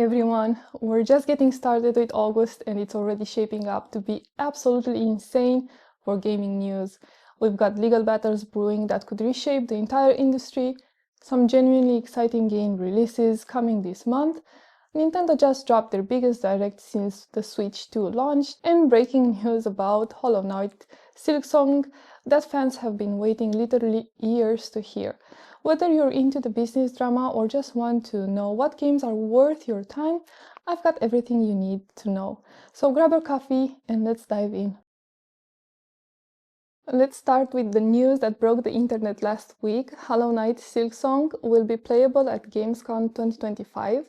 everyone! We're just getting started with August and it's already shaping up to be absolutely insane for gaming news. We've got legal battles brewing that could reshape the entire industry, some genuinely exciting game releases coming this month, Nintendo just dropped their biggest direct since the Switch 2 launched, and breaking news about Knight Silksong that fans have been waiting literally years to hear. Whether you're into the business drama or just want to know what games are worth your time, I've got everything you need to know. So grab your coffee and let's dive in. Let's start with the news that broke the internet last week. Knight Silksong will be playable at Gamescom 2025.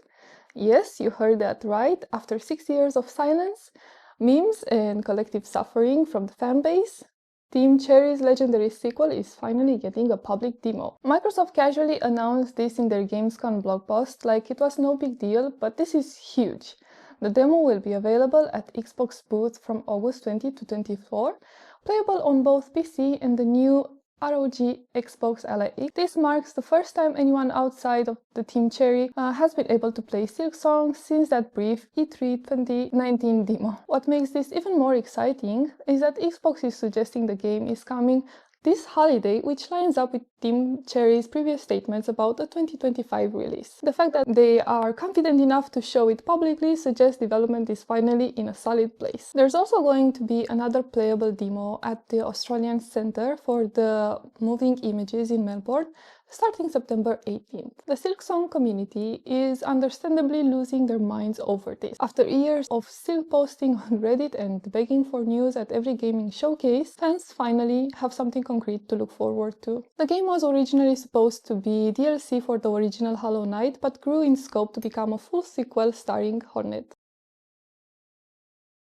Yes, you heard that right. After 6 years of silence, memes, and collective suffering from the fanbase, Team Cherry's legendary sequel is finally getting a public demo. Microsoft casually announced this in their Gamescom blog post like it was no big deal, but this is huge. The demo will be available at Xbox booth from August 20 to 24, playable on both PC and the new ROG Xbox Ally X. This marks the first time anyone outside of the Team Cherry has been able to play Silksong since that brief E3 2019 demo. What makes this even more exciting is that Xbox is suggesting the game is coming this holiday, which lines up with Team Cherry's previous statements about the 2025 release. The fact that they are confident enough to show it publicly suggests development is finally in a solid place. There's also going to be another playable demo at the Australian Centre for the Moving Images in Melbourne, starting September 18th. The Silksong community is understandably losing their minds over this. After years of silk posting on Reddit and begging for news at every gaming showcase, fans finally have something concrete to look forward to. The game was originally supposed to be DLC for the original Hollow Knight, but grew in scope to become a full sequel starring Hornet.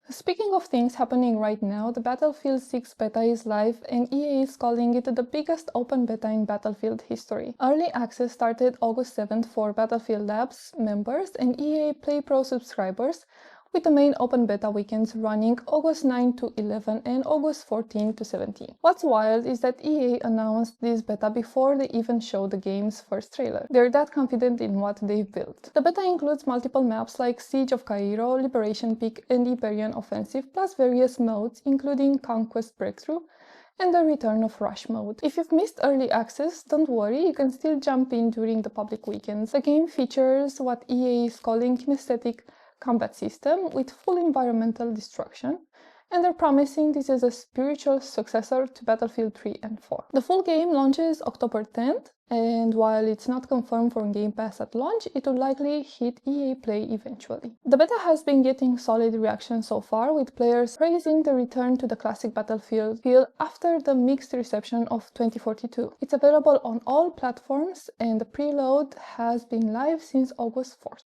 Speaking of things happening right now, the Battlefield 6 beta is live and EA is calling it the biggest open beta in Battlefield history. Early access started August 7th for Battlefield Labs members and EA Play Pro subscribers, with the main open beta weekends running August 9 to 11 and August 14 to 17. What's wild is that EA announced this beta before they even showed the game's first trailer. They're that confident in what they've built. The beta includes multiple maps like Siege of Cairo, Liberation Peak, and Iberian Offensive, plus various modes including Conquest Breakthrough and the return of Rush mode. If you've missed early access, don't worry, you can still jump in during the public weekends. The game features what EA is calling kinesthetic combat system with full environmental destruction, and they're promising this is a spiritual successor to Battlefield 3 and 4. The full game launches October 10th, and while it's not confirmed for Game Pass at launch, it will likely hit EA Play eventually. The beta has been getting solid reactions so far, with players praising the return to the classic Battlefield feel after the mixed reception of 2042. It's available on all platforms, and the preload has been live since August 4th.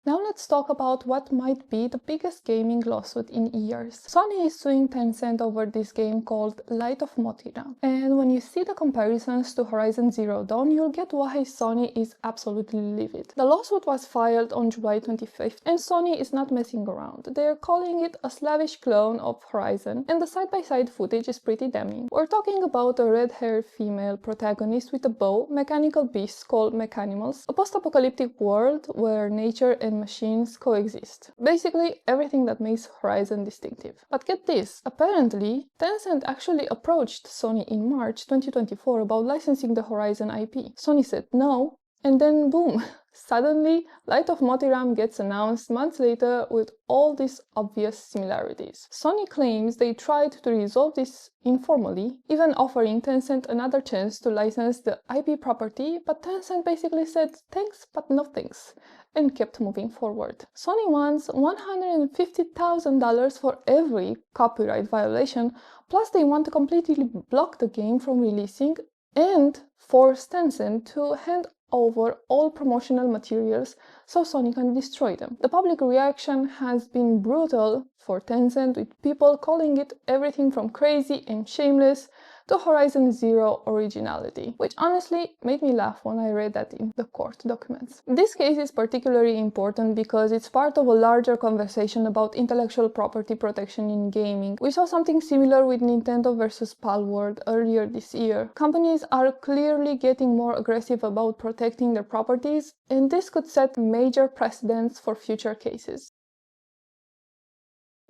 Now let's talk about what might be the biggest gaming lawsuit in years. Sony is suing Tencent over this game called Light of Motiram. And when you see the comparisons to Horizon Zero Dawn, you'll get why Sony is absolutely livid. The lawsuit was filed on July 25th, and Sony is not messing around. They're calling it a slavish clone of Horizon, and the side-by-side footage is pretty damning. We're talking about a red-haired female protagonist with a bow, mechanical beasts called Mechanimals, a post-apocalyptic world where nature and machines coexist. Basically, everything that makes Horizon distinctive. But get this, apparently, Tencent actually approached Sony in March 2024 about licensing the Horizon IP. Sony said no, and then boom, suddenly Light of Motiram gets announced months later with all these obvious similarities. Sony claims they tried to resolve this informally, even offering Tencent another chance to license the IP property, but Tencent basically said thanks but no thanks, and kept moving forward. Sony wants $150,000 for every copyright violation, plus they want to completely block the game from releasing and force Tencent to hand over all promotional materials so Sony can destroy them. The public reaction has been brutal for Tencent, with people calling it everything from crazy and shameless to Horizon Zero originality, which honestly made me laugh when I read that in the court documents. This case is particularly important because it's part of a larger conversation about intellectual property protection in gaming. We saw something similar with Nintendo versus Palworld earlier this year. Companies are clearly getting more aggressive about protecting their properties, and this could set major precedents for future cases.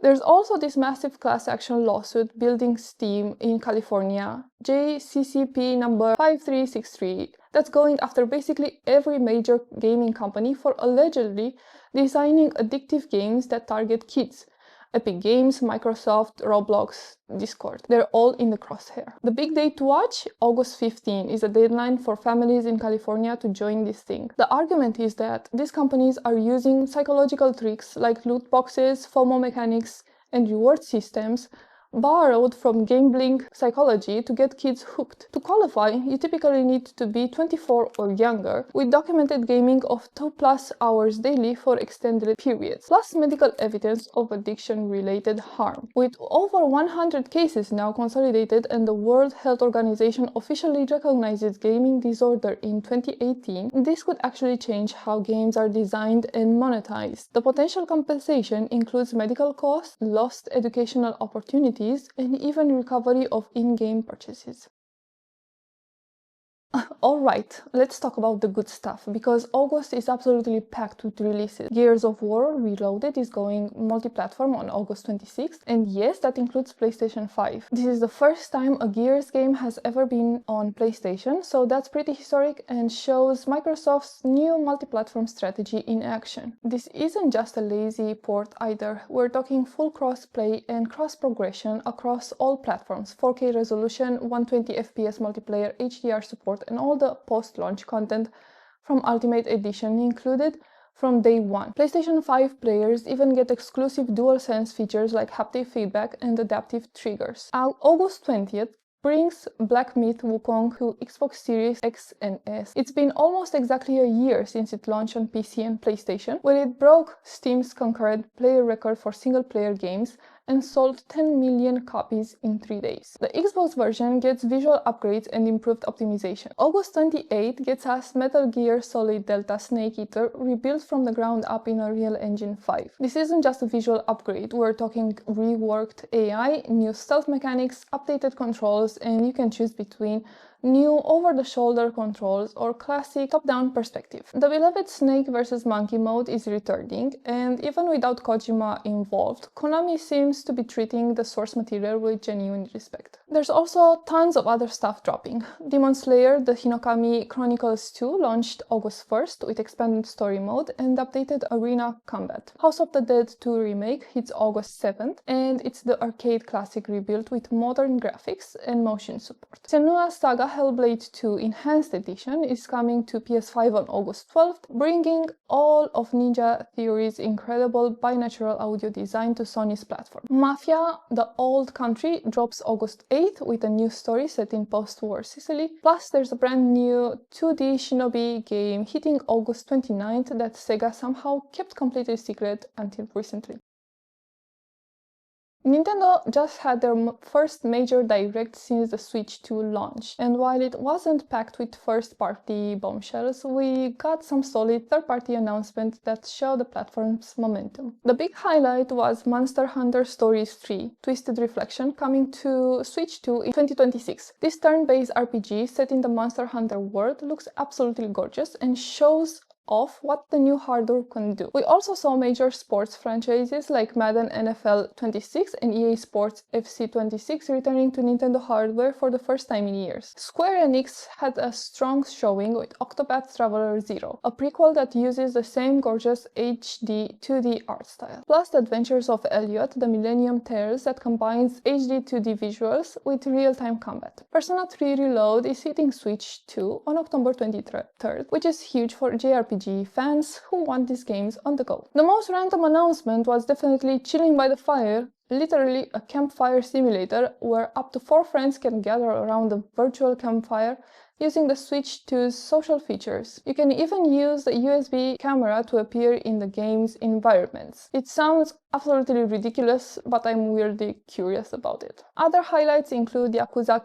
There's also this massive class action lawsuit building steam in California, JCCP number 5363, that's going after basically every major gaming company for allegedly designing addictive games that target kids. Epic Games, Microsoft, Roblox, Discord. They're all in the crosshair. The big day to watch, August 15, is a deadline for families in California to join this thing. The argument is that these companies are using psychological tricks like loot boxes, FOMO mechanics, and reward systems borrowed from gambling psychology to get kids hooked. To qualify, you typically need to be 24 or younger, with documented gaming of 2+ hours daily for extended periods, plus medical evidence of addiction-related harm. With over 100 cases now consolidated and the World Health Organization officially recognizes gaming disorder in 2018, this could actually change how games are designed and monetized. The potential compensation includes medical costs, lost educational opportunities, and even recovery of in-game purchases. Alright, let's talk about the good stuff, because August is absolutely packed with releases. Gears of War Reloaded is going multi-platform on August 26th, and yes, that includes PlayStation 5. This is the first time a Gears game has ever been on PlayStation, so that's pretty historic and shows Microsoft's new multi-platform strategy in action. This isn't just a lazy port either. We're talking full cross-play and cross-progression across all platforms, 4K resolution, 120 FPS multiplayer, HDR support, and all the post-launch content from Ultimate Edition included from day one. PlayStation 5 players even get exclusive DualSense features like haptic feedback and adaptive triggers. August 20th brings Black Myth Wukong to Xbox Series X and S. It's been almost exactly a year since it launched on PC and PlayStation, where it broke Steam's concurrent player record for single-player games and sold 10 million copies in 3 days. The Xbox version gets visual upgrades and improved optimization. August 28 gets us Metal Gear Solid Delta Snake Eater rebuilt from the ground up in Unreal Engine 5. This isn't just a visual upgrade, we're talking reworked AI, new stealth mechanics, updated controls, and you can choose between new over-the-shoulder controls or classic top-down perspective. The beloved Snake vs. Monkey mode is returning, and even without Kojima involved, Konami seems to be treating the source material with genuine respect. There's also tons of other stuff dropping. Demon Slayer: The Hinokami Chronicles 2 launched August 1st with expanded story mode and updated arena combat. House of the Dead 2 remake hits August 7th, and it's the arcade classic rebuilt with modern graphics and motion support. Senua Saga Hellblade 2 Enhanced Edition is coming to PS5 on August 12th, bringing all of Ninja Theory's incredible binatural audio design to Sony's platform. Mafia: The Old Country drops August 8th with a new story set in post-war Sicily. Plus, there's a brand new 2D Shinobi game hitting August 29th that Sega somehow kept completely secret until recently. Nintendo just had their first major direct since the Switch 2 launch, and while it wasn't packed with first-party bombshells, we got some solid third-party announcements that show the platform's momentum. The big highlight was Monster Hunter Stories 3: Twisted Reflection, coming to Switch 2 in 2026. This turn-based RPG set in the Monster Hunter world looks absolutely gorgeous and shows off what the new hardware can do. We also saw major sports franchises like Madden NFL 26 and EA Sports FC 26 returning to Nintendo hardware for the first time in years. Square Enix had a strong showing with Octopath Traveler 0, a prequel that uses the same gorgeous HD 2D art style. Plus the Adventures of Elliot, the Millennium Tales that combines HD 2D visuals with real-time combat. Persona 3 Reload is hitting Switch 2 on October 23rd, which is huge for JRPG fans who want these games on the go. The most random announcement was definitely Chilling by the Fire, literally a campfire simulator where up to 4 friends can gather around a virtual campfire using the Switch 2's social features. You can even use the USB camera to appear in the game's environments. It sounds absolutely ridiculous, but I'm weirdly curious about it. Other highlights include Yakuza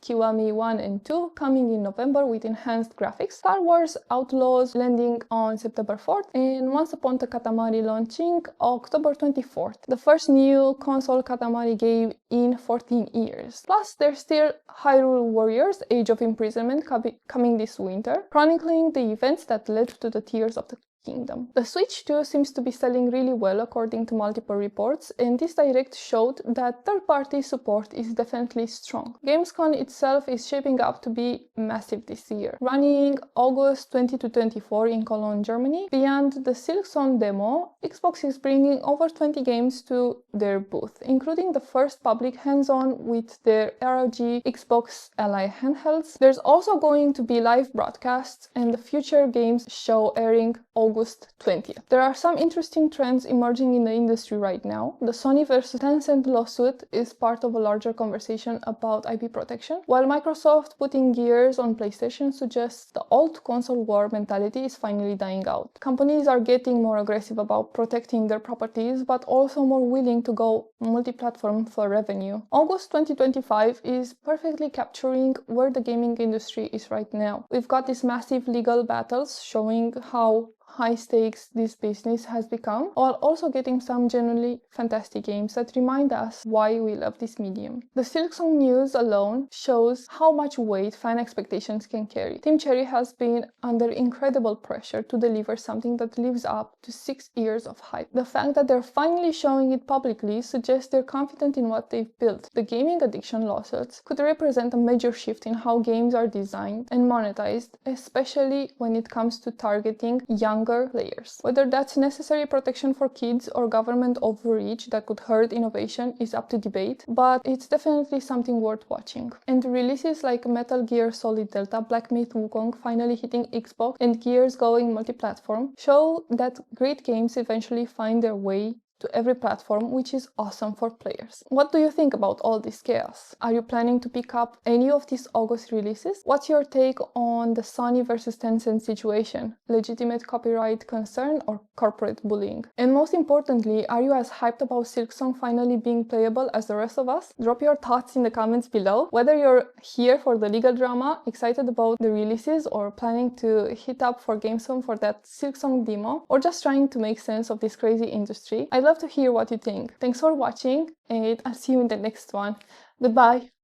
Kiwami 1 and 2 coming in November with enhanced graphics, Star Wars Outlaws landing on September 4th, and Once Upon a Katamari launching October 24th, the first new console Katamari game in 14 years. Plus, there's still Hyrule Warriors Age of Imprisonment coming this winter, chronicling the events that led to the Tears of the Kingdom. The Switch 2 seems to be selling really well according to multiple reports, and this direct showed that third-party support is definitely strong. Gamescom itself is shaping up to be massive this year, running August 20 to 24 in Cologne, Germany. Beyond the Silksong demo, Xbox is bringing over 20 games to their booth, including the first public hands-on with their ROG Xbox Ally handhelds. There's also going to be live broadcasts and the Future Games show airing August 20th. There are some interesting trends emerging in the industry right now. The Sony versus Tencent lawsuit is part of a larger conversation about IP protection, while Microsoft putting gears on PlayStation suggests the old console war mentality is finally dying out. Companies are getting more aggressive about protecting their properties, but also more willing to go multi-platform for revenue. August 2025 is perfectly capturing where the gaming industry is right now. We've got these massive legal battles showing how high stakes this business has become, while also getting some genuinely fantastic games that remind us why we love this medium. The Silksong news alone shows how much weight fan expectations can carry. Team Cherry has been under incredible pressure to deliver something that lives up to 6 years of hype. The fact that they're finally showing it publicly suggests they're confident in what they've built. The gaming addiction lawsuits could represent a major shift in how games are designed and monetized, especially when it comes to targeting younger players. Whether that's necessary protection for kids or government overreach that could hurt innovation is up to debate, but it's definitely something worth watching. And releases like Metal Gear Solid Delta, Black Myth Wukong finally hitting Xbox, and Gears going multi-platform show that great games eventually find their way to every platform, which is awesome for players. What do you think about all this chaos? Are you planning to pick up any of these August releases? What's your take on the Sony versus Tencent situation? Legitimate copyright concern or corporate bullying? And most importantly, are you as hyped about Silksong finally being playable as the rest of us? Drop your thoughts in the comments below. Whether you're here for the legal drama, excited about the releases, or planning to hit up for Gamescom for that Silksong demo, or just trying to make sense of this crazy industry, I'd love to hear what you think. Thanks for watching, and I'll see you in the next one. Goodbye!